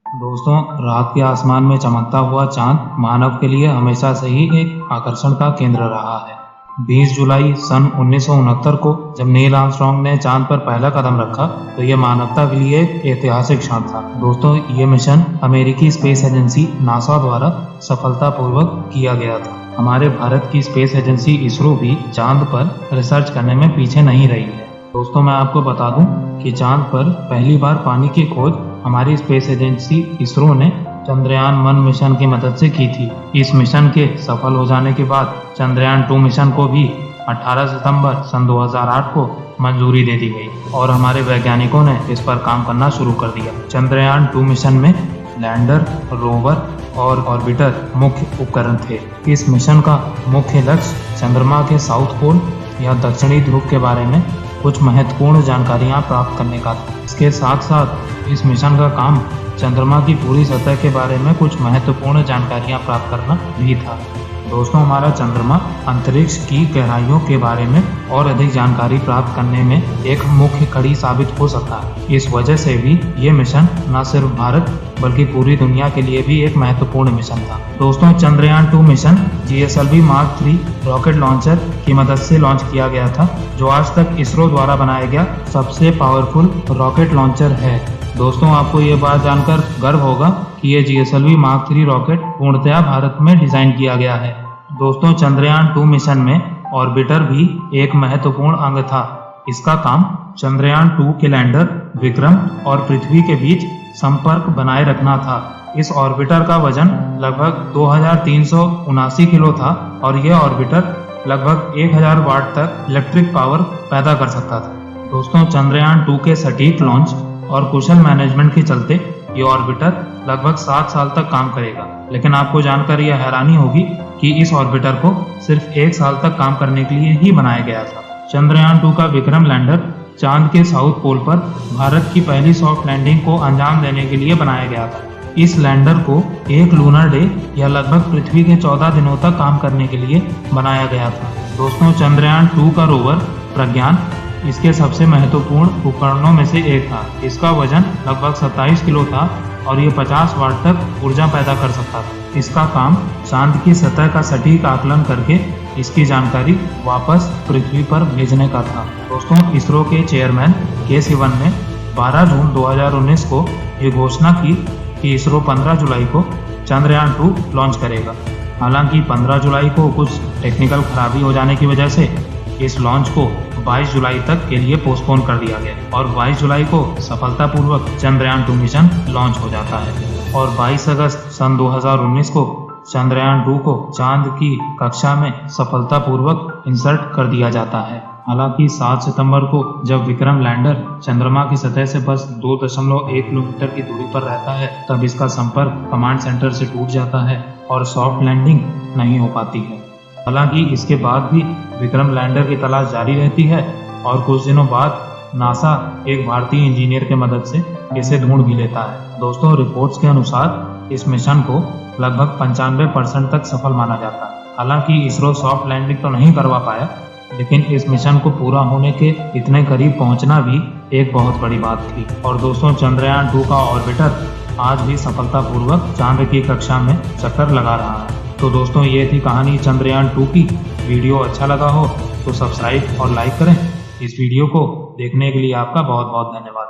दोस्तों, रात के आसमान में चमकता हुआ चांद मानव के लिए हमेशा से ही एक आकर्षण का केंद्र रहा है। 20 जुलाई सन 1969 को जब नील आर्मस्ट्रांग ने चांद पर पहला कदम रखा तो यह मानवता के लिए एक ऐतिहासिक क्षण था। दोस्तों, ये मिशन अमेरिकी स्पेस एजेंसी नासा द्वारा सफलतापूर्वक किया गया था। हमारे भारत की स्पेस एजेंसी इसरो भी चांद पर रिसर्च करने में पीछे नहीं रही है। दोस्तों, मैं आपको बता दूं कि चांद पर पहली बार पानी की खोज हमारी स्पेस एजेंसी इसरो ने चंद्रयान-1 मिशन की मदद से की थी। इस मिशन के सफल हो जाने के बाद चंद्रयान-2 मिशन को भी 18 सितंबर सन 2008 को मंजूरी दे दी गई और हमारे वैज्ञानिकों ने इस पर काम करना शुरू कर दिया। चंद्रयान-2 मिशन में लैंडर, रोवर और ऑर्बिटर मुख्य उपकरण थे। इस मिशन का मुख्य लक्ष्य चंद्रमा के साउथ पोल या दक्षिणी ध्रुव के बारे में कुछ महत्वपूर्ण जानकारियां प्राप्त करने का था। इसके साथ साथ इस मिशन का काम चंद्रमा की पूरी सतह के बारे में कुछ महत्वपूर्ण जानकारियां प्राप्त करना भी था। दोस्तों, हमारा चंद्रमा अंतरिक्ष की गहराइयों के बारे में और अधिक जानकारी प्राप्त करने में एक मुख्य कड़ी साबित हो सकता है। इस वजह से भी ये मिशन न सिर्फ भारत बल्कि पूरी दुनिया के लिए भी एक महत्वपूर्ण मिशन था। दोस्तों, Chandrayaan-2 mission GSLV mark 3 rocket launcher की मदद से लॉन्च किया गया था, जो आज तक इसरो द्वारा बनाया गया सबसे पावरफुल रॉकेट लॉन्चर है। दोस्तों, आपको ये बात जानकर गर्व होगा कि ये GSLV मार्क 3 रॉकेट पूर्णतया भारत में डिजाइन किया गया है। दोस्तों, चंद्रयान-2 मिशन में ऑर्बिटर भी एक महत्वपूर्ण अंग था। इसका काम चंद्रयान-2 के लैंडर विक्रम और पृथ्वी के बीच संपर्क बनाए रखना था। इस ऑर्बिटर का वजन लगभग 2379 किलो था और यह ऑर्बिटर लगभग 1000 वाट तक इलेक्ट्रिक पावर पैदा कर सकता था। दोस्तों, चंद्रयान-2 के सटीक लॉन्च और कुशल मैनेजमेंट के चलते ये ऑर्बिटर लगभग 7 साल तक काम करेगा। लेकिन आपको जानकर यह हैरानी होगी कि इस ऑर्बिटर को सिर्फ 1 साल तक काम करने के लिए ही बनाया गया था। चंद्रयान-2 का विक्रम लैंडर चांद के साउथ पोल पर भारत की पहली सॉफ्ट लैंडिंग को अंजाम देने के लिए बनाया गया था। इस लैंडर को एक लूनर डे या लगभग पृथ्वी के 14 दिनों तक काम करने के लिए बनाया गया था। दोस्तों, चंद्रयान-2 का रोवर प्रज्ञान इसके सबसे महत्वपूर्ण उपकरणों में से एक था। इसका वजन लगभग 27 किलो था और ये 50 वाट तक ऊर्जा पैदा कर सकता था। इसका काम चांद की सतह का सटीक आकलन करके इसकी जानकारी वापस पृथ्वी पर भेजने का था। दोस्तों, इसरो के चेयरमैन के सिवन ने 12 जून 2019 को ये घोषणा की कि इसरो 15 जुलाई को चंद्रयान-2 लॉन्च करेगा। हालांकि 15 जुलाई को कुछ टेक्निकल खराबी हो जाने की वजह से इस लॉन्च को 22 जुलाई तक के लिए पोस्टपोन कर दिया गया और 22 जुलाई को सफलतापूर्वक चंद्रयान-2 मिशन लॉन्च हो जाता है और 22 अगस्त सन 2019 को चंद्रयान-2 को चांद की कक्षा में सफलतापूर्वक इंसर्ट कर दिया जाता है। हालांकि 7 सितंबर को जब विक्रम लैंडर चंद्रमा की सतह से बस 2.1 किलोमीटर की दूरी पर रहता है, तब इसका संपर्क कमांड सेंटर से टूट जाता है और सॉफ्ट लैंडिंग नहीं हो पाती है। हालांकि इसके बाद भी विक्रम लैंडर की तलाश जारी रहती है और कुछ दिनों बाद नासा एक भारतीय इंजीनियर के मदद से इसे ढूंढ भी लेता है। दोस्तों, रिपोर्ट्स के अनुसार इस मिशन को लगभग 95% तक सफल माना जाता है। हालांकि इसरो सॉफ्ट लैंडिंग तो नहीं करवा पाया, लेकिन इस मिशन को पूरा होने के इतने करीब पहुंचना भी एक बहुत बड़ी बात थी। और दोस्तों, चंद्रयान-2 का ऑर्बिटर आज भी सफलतापूर्वक चांद की कक्षा में चक्कर लगा रहा है। तो दोस्तों, ये थी कहानी चंद्रयान-2 की। वीडियो अच्छा लगा हो तो सब्सक्राइब और लाइक करें। इस वीडियो को देखने के लिए आपका बहुत बहुत धन्यवाद।